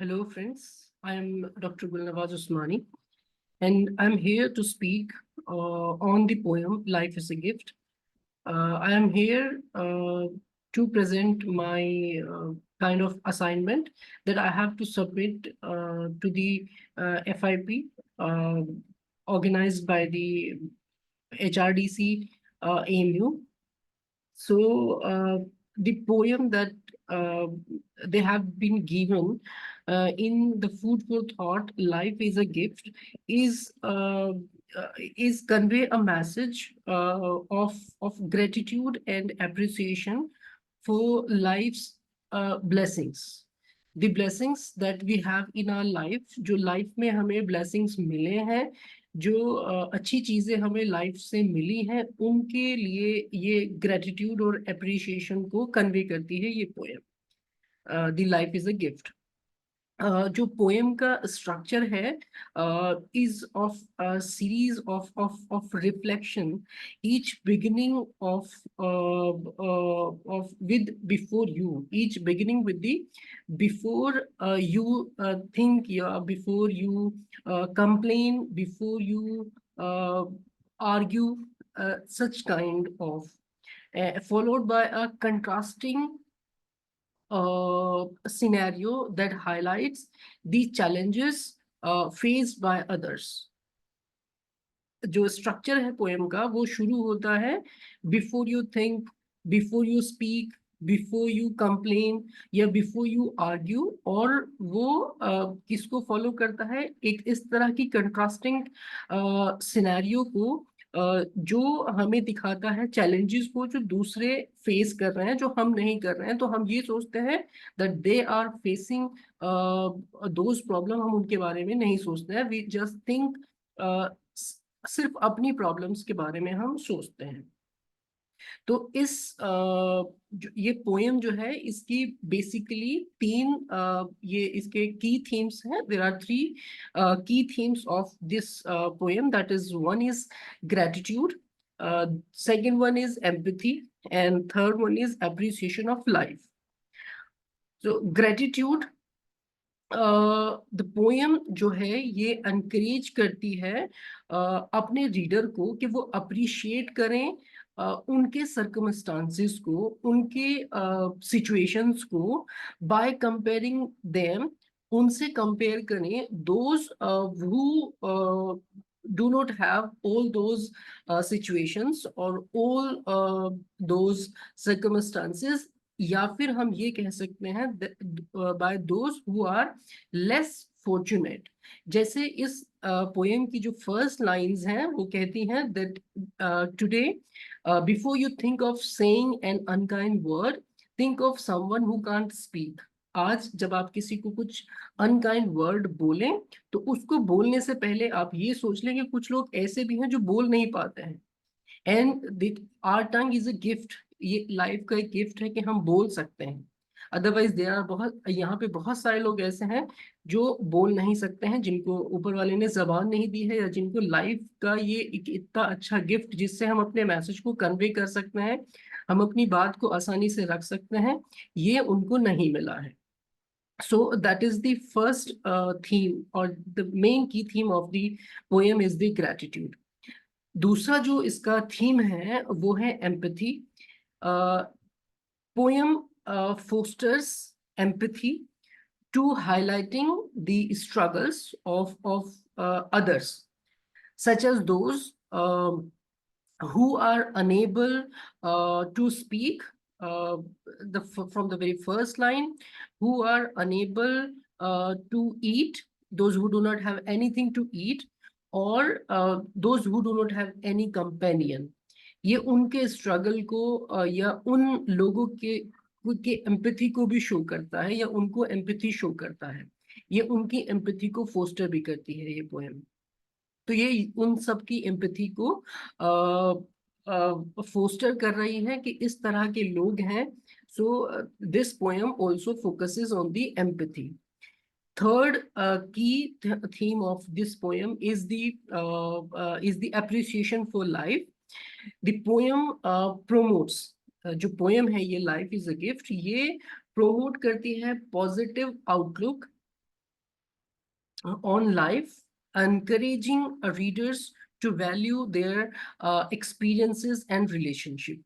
Hello, friends. I am Dr. Gulnawaz Usmani, and I'm here to speak on the poem Life is a Gift. I am here to present my kind of assignment that I have to submit to the FIP uh, organized by the HRDC AMU. So the poem that uh, they have been given in the Food for Thought, Life is a Gift, is is convey a message of gratitude and appreciation for life's blessings. The blessings that we have in our life, जो life में हमें blessings मिले हैं, जो अच्छी चीजें हमें life से मिली हैं, उनके लिए ये ग्रेटिट्यूड और अप्रिसिएशन को कन्वे करती है ये poem the life is a gift. जो पोएम का स्ट्रक्चर है is of series of reflection, each beginning of with before you, each beginning with the before you think या before you complain, before you argue, such kind of, followed by a contrasting scenario that highlights the challenges faced by others. जो structure है poem का वो शुरू होता है before you think, before you speak, before you complain या before you argue, और वो किसको फॉलो करता है, एक इस तरह की कंट्रास्टिंग सिनेरियो को जो हमें दिखाता है चैलेंजेस को जो दूसरे फेस कर रहे हैं, जो हम नहीं कर रहे हैं। तो हम ये सोचते हैं that they are facing those problem, हम उनके बारे में नहीं सोचते हैं, वी जस्ट थिंक, सिर्फ अपनी प्रॉब्लम्स के बारे में हम सोचते हैं। तो इस ये पोएम जो है इसकी बेसिकली ये इसके की थीम्स हैं। देयर आर थ्री की themes of this poem, that is one is gratitude, second one is empathy, and third one is appreciation of life. So gratitude, the poem जो है ये एनकरेज करती है अपने रीडर को कि वो अप्रिशिएट करें उनके सर्कमस्टांसेस को, उनके सिचुएशंस को, बाय कंपेयरिंग देम, उनसे कंपेयर करें those who do not have all those situations or all those circumstances, या फिर हम ये कह सकते हैं by those who are less fortunate. जैसे इस पोएम की जो फर्स्ट लाइंस हैं वो कहती हैं that today before you think of saying an unkind word, think of someone who can't speak. आज जब आप किसी को कुछ अनकाइंड वर्ड बोलें तो उसको बोलने से पहले आप ये सोच लें कि कुछ लोग ऐसे भी हैं जो बोल नहीं पाते हैं। And our tongue is a gift, ये लाइफ का एक गिफ्ट है कि हम बोल सकते हैं। अदरवाइज देयर आर बहुत, यहाँ पे बहुत सारे लोग ऐसे हैं जो बोल नहीं सकते हैं, जिनको ऊपर वाले ने जबान नहीं दी है, या जिनको लाइफ का ये एक इतना अच्छा गिफ्ट जिससे हम अपने मैसेज को कन्वे कर सकते हैं, हम अपनी बात को आसानी से रख सकते हैं, ये उनको नहीं मिला है। So that is the first theme, or the main key theme of the poem is the gratitude. दूसरा जो इसका थीम है वो है empathy. Poem fosters empathy to highlighting the struggles of others, such as those who are unable to speak, from the very first line, who are unable to eat, those who do not have anything to eat, or those who do not have any companion। ये उनके struggle को या उन लोगों के empathy को भी show करता है, या उनको एम्पैथी शो करता है। ये उनकी एम्पैथी को फोस्टर भी करती है ये पोएम। तो ये उन सब की एम्पैथी को फोस्टर कर रही है कि इस तरह के लोग हैं। So this poem also focuses on the empathy. Third key theme of this poem is the appreciation for life. The poem promotes, जो poem है ये लाइफ इज अ गिफ्ट, ये promote करती है positive outlook, on life, encouraging readers to value their experiences and relationship.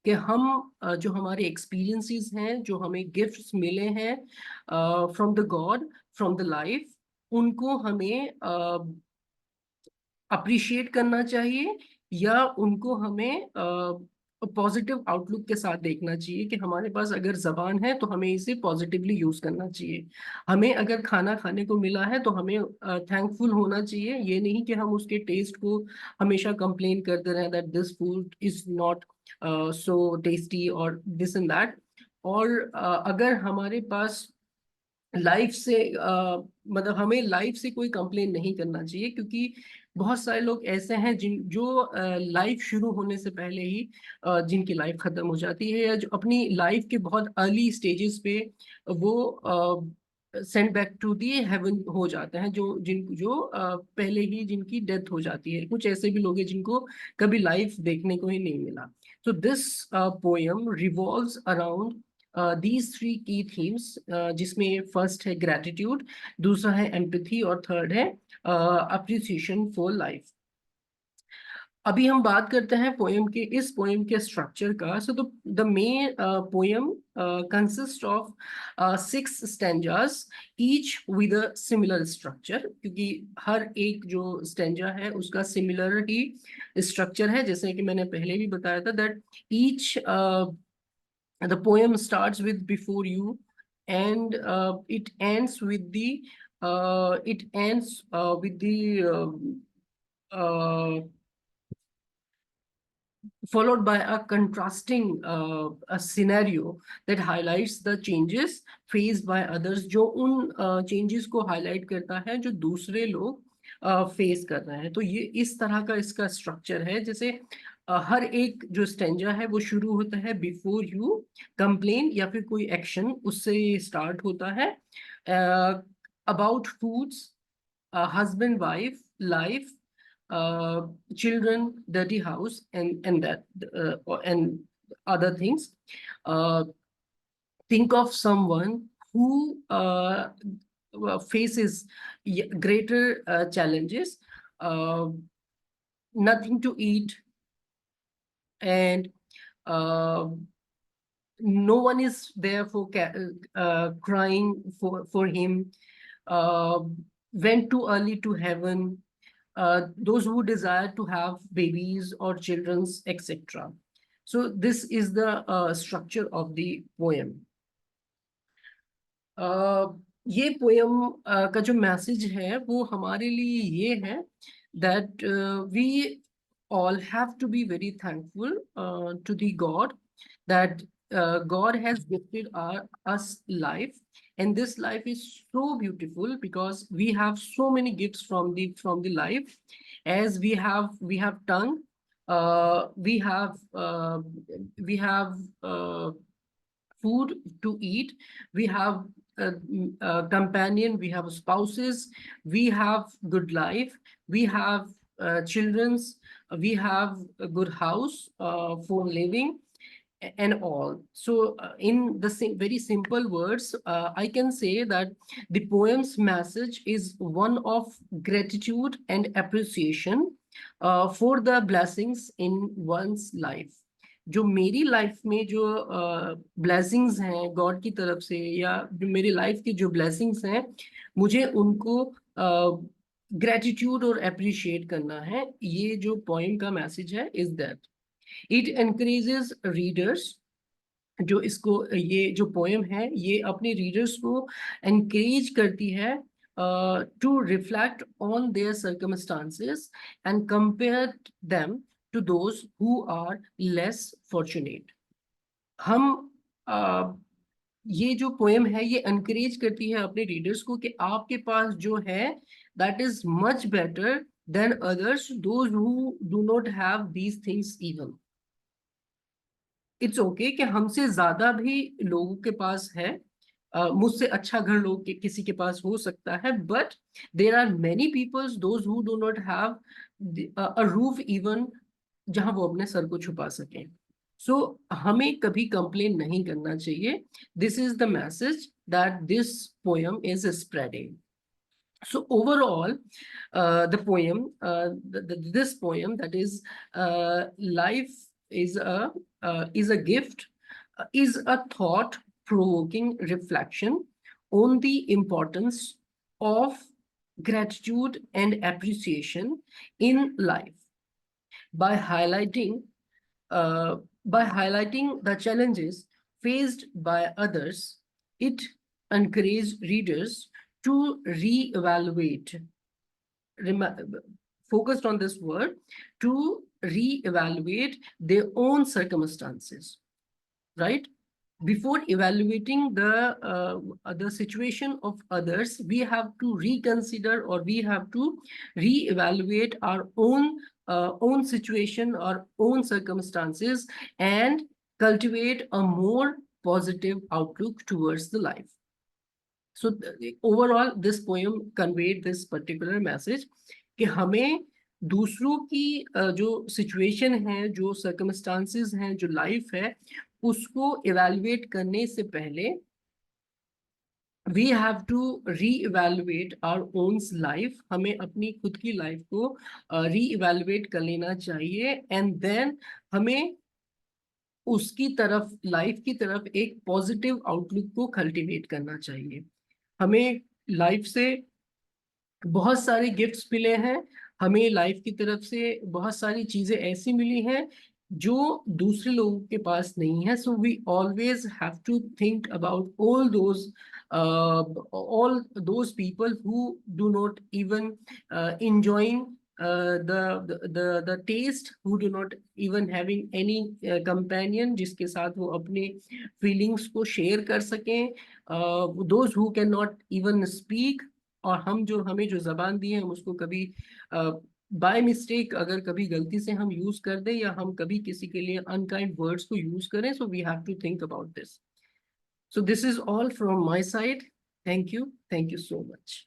कि हम जो हमारे experiences हैं, जो हमें gifts मिले हैं from the God, from the life, उनको हमें अप्रिशिएट करना चाहिए, या उनको हमें पॉजिटिव आउटलुक के साथ देखना चाहिए कि हमारे पास अगर जबान है तो हमें इसे पॉजिटिवली यूज करना चाहिए। हमें अगर खाना खाने को मिला है तो हमें थैंकफुल होना चाहिए, ये नहीं कि हम उसके टेस्ट को हमेशा कंप्लेन करते रहें that this food is not so tasty और दिस एंड दैट। और अगर हमारे पास लाइफ से मतलब हमें लाइफ से कोई कंप्लेन नहीं करना चाहिए, क्योंकि बहुत सारे लोग ऐसे हैं जो लाइफ शुरू होने से पहले ही जिनकी लाइफ खत्म हो जाती है, या जो अपनी लाइफ के बहुत अर्ली स्टेजेस पे वो send back to the heaven हो जाते हैं, जो पहले ही जिनकी डेथ हो जाती है। कुछ ऐसे भी लोग हैं जिनको कभी लाइफ देखने को ही नहीं मिला। तो this poem revolves around these three key themes, जिसमें फर्स्ट है ग्रेटिट्यूड, दूसरा है एम्पैथी, और थर्ड है अप्रिसिएशन फॉर लाइफ। अभी हम बात करते हैं इस पोएम के स्ट्रक्चर का। So the main poem consist of 6 stanzas, each with a similar structure, क्योंकि हर एक जो स्टैंजा है उसका सिमिलर ही स्ट्रक्चर है। जैसे कि मैंने पहले भी बताया था that each the poem starts with before you, and it ends with the followed by a contrasting a scenario that highlights the changes faced by others, जो उन changes को highlight करता है जो दूसरे लोग फेस कर रहे हैं। तो ये इस तरह का इसका स्ट्रक्चर है। जैसे हर एक जो स्टेंजा है वो शुरू होता है बिफोर यू, कंप्लेन या फिर कोई एक्शन, उससे ये स्टार्ट होता है। About foods, husband, wife, life, children, dirty house, and other things. Think of someone who faces greater challenges, nothing to eat, and no one is there for crying for him, went too early to heaven, those who desire to have babies or children's, etc. So this is the structure of the poem. ये poem का जो message है वो हमारे लिए ये है that we all have to be very thankful to the God, that God has gifted us life, and this life is so beautiful because we have so many gifts from the life. As we have tongue, we have food to eat, we have a companion, we have spouses, we have good life, we have children's, we have a good house for living, and all. So in the very simple words, I can say that the poem's message is one of gratitude and appreciation for the blessings in one's life. जो मेरी life में जो blessings हैं God की तरफ से, या जो मेरी लाइफ की जो ब्लेसिंग्स हैं, मुझे उनको ग्रेटिट्यूड और अप्रिशिएट करना है। ये जो पोएम का मैसेज है is that it encourages readers, ये जो पोएम है ये अपने रीडर्स को एनकरेज करती है to reflect on their circumstances and compare them to those who are less fortunate. हम ये जो पोएम है ये एनकरेज करती है अपने रीडर्स को कि आपके पास जो है that is much better than others, those who do not have these things even. It's okay कि हमसे ज्यादा भी लोगों के पास है, मुझसे अच्छा घर लोग के किसी के पास हो सकता है, but there are many peoples those who do not have a roof even जहां वो अपने सर को छुपा सकें। सो हमें कभी कंप्लेन नहीं करना चाहिए। This is the message that this poem is spreading. So overall, the poem, this poem, that is, life is a gift, is a thought-provoking reflection on the importance of gratitude and appreciation in life. By highlighting the challenges faced by others, it encourages readers to re-evaluate, focused on this word, to re-evaluate their own circumstances, right? Before evaluating the situation of others, we have to reconsider, or we have to re-evaluate our own situation, our own circumstances, and cultivate a more positive outlook towards the life. So overall, this poem conveyed this particular message कि हमें दूसरों की जो situation है, जो circumstances हैं, जो life है, उसको इवेल्युएट करने से पहले we have to re-evaluate our own life. हमें अपनी खुद की लाइफ को re-evaluate कर लेना चाहिए, and then हमें उसकी तरफ, लाइफ की तरफ एक पॉजिटिव आउटलुक को कल्टीवेट करना चाहिए. हमें लाइफ से बहुत सारे गिफ्ट्स मिले हैं, हमें लाइफ की तरफ से बहुत सारी चीजें ऐसी मिली हैं जो दूसरे लोगों के पास नहीं है. So we always have to think about all those people who do not even enjoying the taste, who do not even having any companion जिसके साथ वो अपने feelings को share कर सकें, those who cannot even speak. और हमें जो जबान दी है, हम उसको कभी बाय मिस्टेक, अगर कभी गलती से हम यूज कर दें, या हम कभी किसी के लिए अनकाइंड वर्ड्स को यूज करें, so we have to think about this. So this is all from my side. Thank you so much.